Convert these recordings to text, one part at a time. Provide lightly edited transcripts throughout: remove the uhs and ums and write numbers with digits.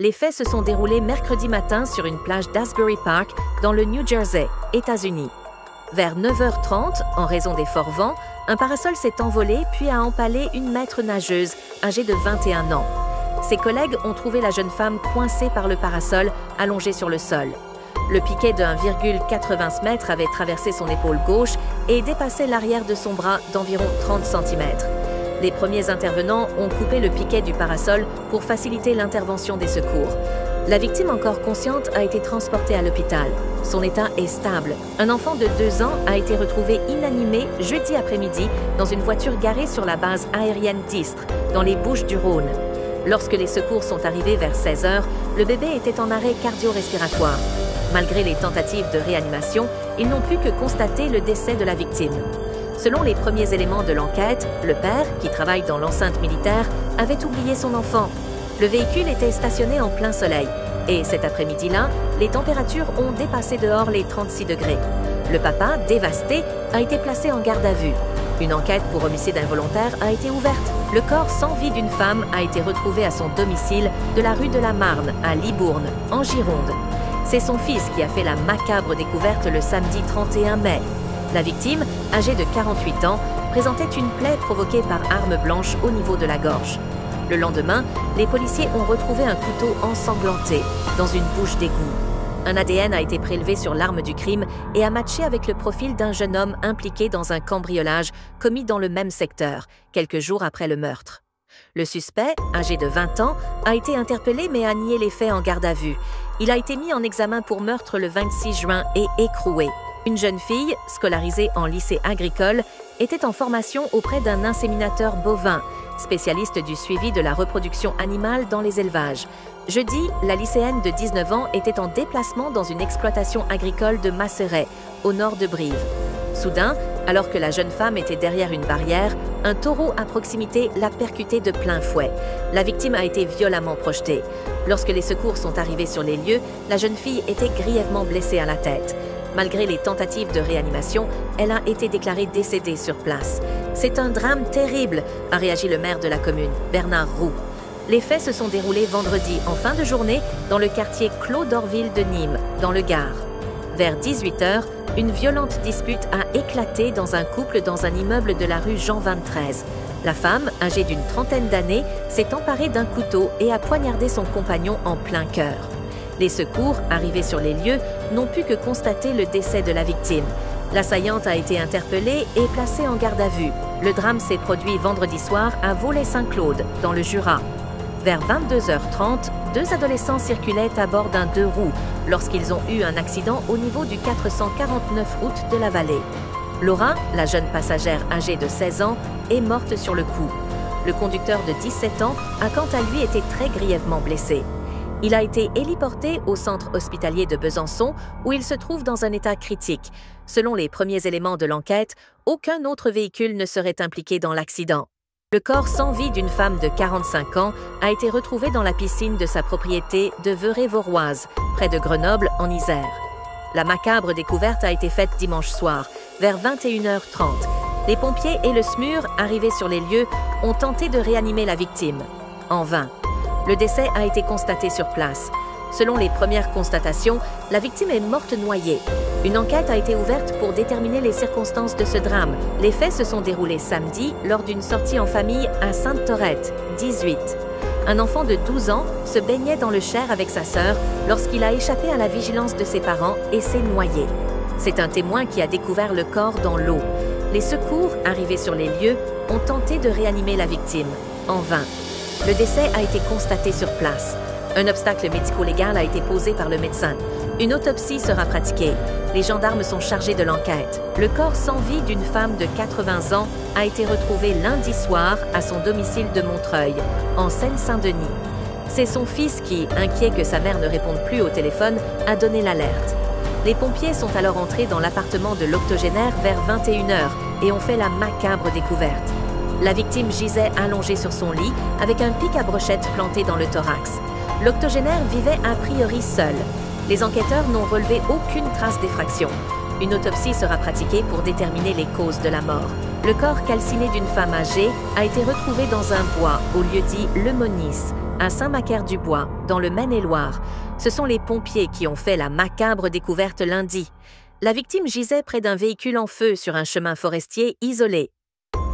Les faits se sont déroulés mercredi matin sur une plage d'Asbury Park, dans le New Jersey, États-Unis. Vers 9h30, en raison des forts vents, un parasol s'est envolé puis a empalé une maître nageuse âgée de 21 ans. Ses collègues ont trouvé la jeune femme coincée par le parasol, allongée sur le sol. Le piquet de 1,80 m avait traversé son épaule gauche et dépassé l'arrière de son bras d'environ 30 cm. Les premiers intervenants ont coupé le piquet du parasol pour faciliter l'intervention des secours. La victime encore consciente a été transportée à l'hôpital. Son état est stable. Un enfant de 2 ans a été retrouvé inanimé jeudi après-midi dans une voiture garée sur la base aérienne d'Istres, dans les Bouches-du-Rhône. Lorsque les secours sont arrivés vers 16 h, le bébé était en arrêt cardio-respiratoire. Malgré les tentatives de réanimation, ils n'ont pu que constater le décès de la victime. Selon les premiers éléments de l'enquête, le père, qui travaille dans l'enceinte militaire, avait oublié son enfant. Le véhicule était stationné en plein soleil et cet après-midi-là, les températures ont dépassé dehors les 36 degrés. Le papa, dévasté, a été placé en garde à vue. Une enquête pour homicide involontaire a été ouverte. Le corps sans vie d'une femme a été retrouvé à son domicile de la rue de la Marne, à Libourne, en Gironde. C'est son fils qui a fait la macabre découverte le samedi 31 mai. La victime, âgée de 48 ans, présentait une plaie provoquée par arme blanche au niveau de la gorge. Le lendemain, les policiers ont retrouvé un couteau ensanglanté dans une bouche d'égout. Un ADN a été prélevé sur l'arme du crime et a matché avec le profil d'un jeune homme impliqué dans un cambriolage commis dans le même secteur, quelques jours après le meurtre. Le suspect, âgé de 20 ans, a été interpellé mais a nié les faits en garde à vue. Il a été mis en examen pour meurtre le 26 juin et écroué. Une jeune fille, scolarisée en lycée agricole, était en formation auprès d'un inséminateur bovin, spécialiste du suivi de la reproduction animale dans les élevages. Jeudi, la lycéenne de 19 ans était en déplacement dans une exploitation agricole de Masseret, au nord de Brive. Soudain, alors que la jeune femme était derrière une barrière, un taureau à proximité l'a percutée de plein fouet. La victime a été violemment projetée. Lorsque les secours sont arrivés sur les lieux, la jeune fille était grièvement blessée à la tête. Malgré les tentatives de réanimation, elle a été déclarée décédée sur place. « C'est un drame terrible », a réagi le maire de la commune, Bernard Roux. Les faits se sont déroulés vendredi en fin de journée dans le quartier Clos d'Orville de Nîmes, dans le Gard. Vers 18 h, une violente dispute a éclaté dans un couple dans un immeuble de la rue Jean 23. La femme, âgée d'une trentaine d'années, s'est emparée d'un couteau et a poignardé son compagnon en plein cœur. Les secours, arrivés sur les lieux, n'ont pu que constater le décès de la victime. L'assaillante a été interpellée et placée en garde à vue. Le drame s'est produit vendredi soir à Vaulay-Saint-Claude, dans le Jura. Vers 22 h 30, 2 adolescents circulaient à bord d'un 2-roues lorsqu'ils ont eu un accident au niveau du 449 route de la Vallée. Laura, la jeune passagère âgée de 16 ans, est morte sur le coup. Le conducteur de 17 ans a quant à lui été très grièvement blessé. Il a été héliporté au centre hospitalier de Besançon où il se trouve dans un état critique. Selon les premiers éléments de l'enquête, aucun autre véhicule ne serait impliqué dans l'accident. Le corps sans vie d'une femme de 45 ans a été retrouvé dans la piscine de sa propriété de Verey-Voroise, près de Grenoble, en Isère. La macabre découverte a été faite dimanche soir, vers 21 h 30. Les pompiers et le SMUR, arrivés sur les lieux, ont tenté de réanimer la victime. En vain. Le décès a été constaté sur place. Selon les premières constatations, la victime est morte noyée. Une enquête a été ouverte pour déterminer les circonstances de ce drame. Les faits se sont déroulés samedi lors d'une sortie en famille à Sainte-Thorette, 18. Un enfant de 12 ans se baignait dans le Cher avec sa sœur lorsqu'il a échappé à la vigilance de ses parents et s'est noyé. C'est un témoin qui a découvert le corps dans l'eau. Les secours, arrivés sur les lieux, ont tenté de réanimer la victime. En vain. Le décès a été constaté sur place. Un obstacle médico-légal a été posé par le médecin. Une autopsie sera pratiquée. Les gendarmes sont chargés de l'enquête. Le corps sans vie d'une femme de 80 ans a été retrouvé lundi soir à son domicile de Montreuil, en Seine-Saint-Denis. C'est son fils qui, inquiet que sa mère ne réponde plus au téléphone, a donné l'alerte. Les pompiers sont alors entrés dans l'appartement de l'octogénaire vers 21 h et ont fait la macabre découverte. La victime gisait allongée sur son lit avec un pic à brochette planté dans le thorax. L'octogénaire vivait a priori seul. Les enquêteurs n'ont relevé aucune trace d'effraction. Une autopsie sera pratiquée pour déterminer les causes de la mort. Le corps calciné d'une femme âgée a été retrouvé dans un bois au lieu-dit Le Monis, à Saint-Macaire-du-Bois, dans le Maine-et-Loire. Ce sont les pompiers qui ont fait la macabre découverte lundi. La victime gisait près d'un véhicule en feu sur un chemin forestier isolé.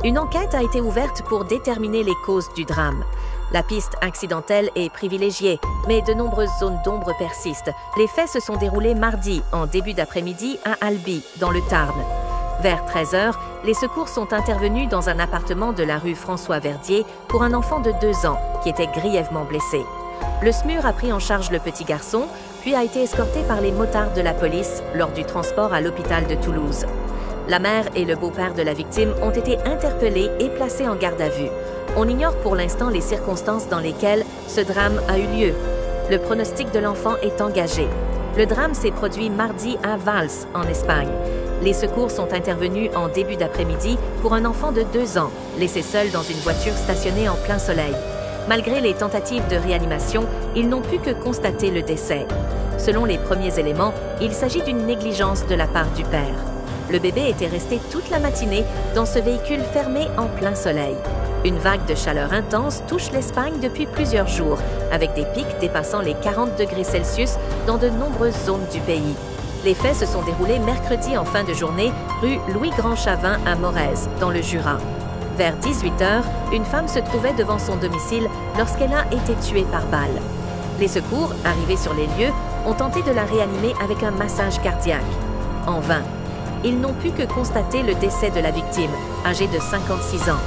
Une enquête a été ouverte pour déterminer les causes du drame. La piste accidentelle est privilégiée, mais de nombreuses zones d'ombre persistent. Les faits se sont déroulés mardi, en début d'après-midi, à Albi, dans le Tarn. Vers 13 h, les secours sont intervenus dans un appartement de la rue François-Verdier pour un enfant de 2 ans qui était grièvement blessé. Le SMUR a pris en charge le petit garçon, puis a été escorté par les motards de la police lors du transport à l'hôpital de Toulouse. La mère et le beau-père de la victime ont été interpellés et placés en garde à vue. On ignore pour l'instant les circonstances dans lesquelles ce drame a eu lieu. Le pronostic de l'enfant est engagé. Le drame s'est produit mardi à Valls, en Espagne. Les secours sont intervenus en début d'après-midi pour un enfant de 2 ans, laissé seul dans une voiture stationnée en plein soleil. Malgré les tentatives de réanimation, ils n'ont pu que constater le décès. Selon les premiers éléments, il s'agit d'une négligence de la part du père. Le bébé était resté toute la matinée dans ce véhicule fermé en plein soleil. Une vague de chaleur intense touche l'Espagne depuis plusieurs jours, avec des pics dépassant les 40 degrés Celsius dans de nombreuses zones du pays. Les faits se sont déroulés mercredi en fin de journée, rue Louis-Grand-Chavin à Morez, dans le Jura. Vers 18 h, une femme se trouvait devant son domicile lorsqu'elle a été tuée par balle. Les secours, arrivés sur les lieux, ont tenté de la réanimer avec un massage cardiaque. En vain. Ils n'ont pu que constater le décès de la victime, âgée de 56 ans.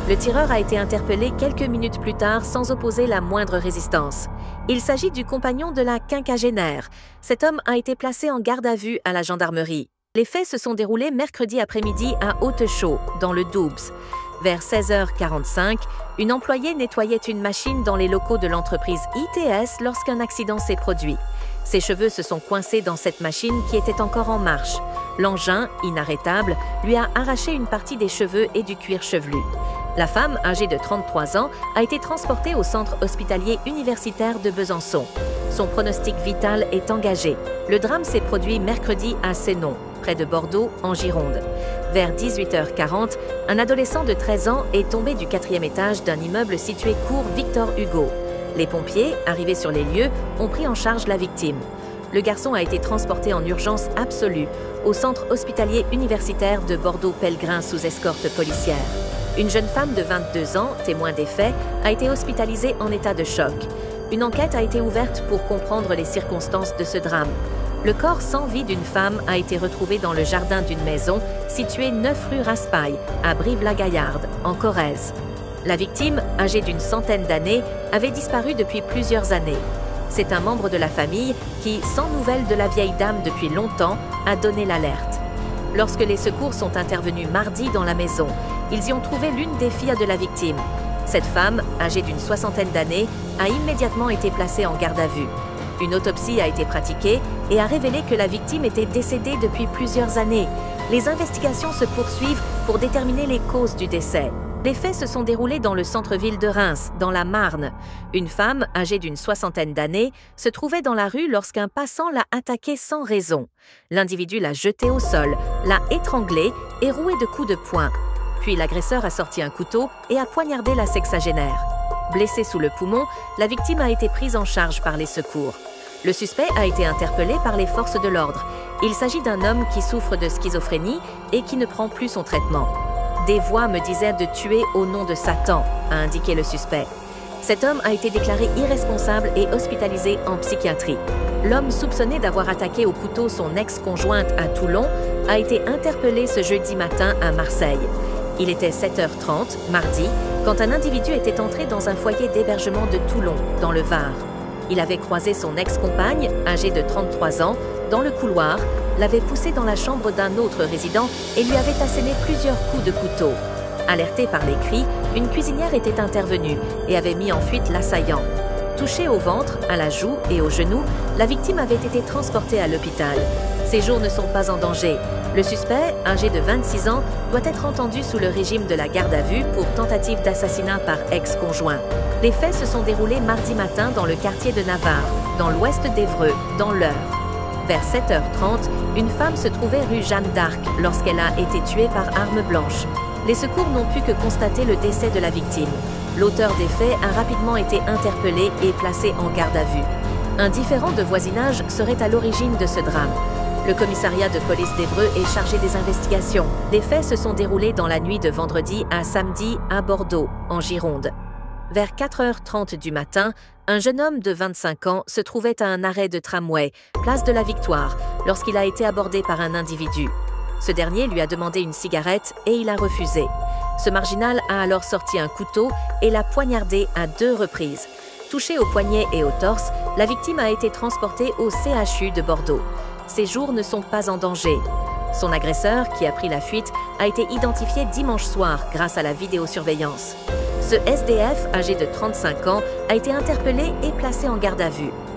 Le tireur a été interpellé quelques minutes plus tard sans opposer la moindre résistance. Il s'agit du compagnon de la quinquagénaire. Cet homme a été placé en garde à vue à la gendarmerie. Les faits se sont déroulés mercredi après-midi à Hautechau, dans le Doubs. Vers 16 h 45, une employée nettoyait une machine dans les locaux de l'entreprise ITS lorsqu'un accident s'est produit. Ses cheveux se sont coincés dans cette machine qui était encore en marche. L'engin, inarrêtable, lui a arraché une partie des cheveux et du cuir chevelu. La femme, âgée de 33 ans, a été transportée au centre hospitalier universitaire de Besançon. Son pronostic vital est engagé. Le drame s'est produit mercredi à Sénon, près de Bordeaux, en Gironde. Vers 18 h 40, un adolescent de 13 ans est tombé du 4e étage d'un immeuble situé cours Victor Hugo. Les pompiers, arrivés sur les lieux, ont pris en charge la victime. Le garçon a été transporté en urgence absolue au centre hospitalier universitaire de Bordeaux-Pellegrin sous escorte policière. Une jeune femme de 22 ans, témoin des faits, a été hospitalisée en état de choc. Une enquête a été ouverte pour comprendre les circonstances de ce drame. Le corps sans vie d'une femme a été retrouvé dans le jardin d'une maison située 9 rue Raspail, à Brive-la-Gaillarde, en Corrèze. La victime, âgée d'une centaine d'années, avait disparu depuis plusieurs années. C'est un membre de la famille qui, sans nouvelles de la vieille dame depuis longtemps, a donné l'alerte. Lorsque les secours sont intervenus mardi dans la maison, ils y ont trouvé l'une des filles de la victime. Cette femme, âgée d'une soixantaine d'années, a immédiatement été placée en garde à vue. Une autopsie a été pratiquée et a révélé que la victime était décédée depuis plusieurs années. Les investigations se poursuivent pour déterminer les causes du décès. Les faits se sont déroulés dans le centre-ville de Reims, dans la Marne. Une femme, âgée d'une soixantaine d'années, se trouvait dans la rue lorsqu'un passant l'a attaquée sans raison. L'individu l'a jetée au sol, l'a étranglée et rouée de coups de poing. Puis l'agresseur a sorti un couteau et a poignardé la sexagénaire. Blessée sous le poumon, la victime a été prise en charge par les secours. Le suspect a été interpellé par les forces de l'ordre. Il s'agit d'un homme qui souffre de schizophrénie et qui ne prend plus son traitement. Des voix me disaient de tuer au nom de Satan, a indiqué le suspect. Cet homme a été déclaré irresponsable et hospitalisé en psychiatrie. L'homme soupçonné d'avoir attaqué au couteau son ex-conjointe à Toulon a été interpellé ce jeudi matin à Marseille. Il était 7 h 30, mardi, quand un individu était entré dans un foyer d'hébergement de Toulon, dans le Var. Il avait croisé son ex-compagne, âgée de 33 ans, dans le couloir, l'avait poussé dans la chambre d'un autre résident et lui avait asséné plusieurs coups de couteau. Alertée par les cris, une cuisinière était intervenue et avait mis en fuite l'assaillant. Touchée au ventre, à la joue et au genou, la victime avait été transportée à l'hôpital. Ses jours ne sont pas en danger. Le suspect, âgé de 26 ans, doit être entendu sous le régime de la garde à vue pour tentative d'assassinat par ex-conjoint. Les faits se sont déroulés mardi matin dans le quartier de Navarre, dans l'ouest d'Évreux, dans l'Eure. Vers 7 h 30, une femme se trouvait rue Jeanne d'Arc lorsqu'elle a été tuée par arme blanche. Les secours n'ont pu que constater le décès de la victime. L'auteur des faits a rapidement été interpellé et placé en garde à vue. Un différend de voisinage serait à l'origine de ce drame. Le commissariat de police d'Évreux est chargé des investigations. Les faits se sont déroulés dans la nuit de vendredi à samedi à Bordeaux, en Gironde. Vers 4h30 du matin, un jeune homme de 25 ans se trouvait à un arrêt de tramway, place de la Victoire, lorsqu'il a été abordé par un individu. Ce dernier lui a demandé une cigarette et il a refusé. Ce marginal a alors sorti un couteau et l'a poignardé à 2 reprises. Touché au poignet et au torse, la victime a été transportée au CHU de Bordeaux. Ses jours ne sont pas en danger. Son agresseur, qui a pris la fuite, a été identifié dimanche soir grâce à la vidéosurveillance. Ce SDF, âgé de 35 ans, a été interpellé et placé en garde à vue.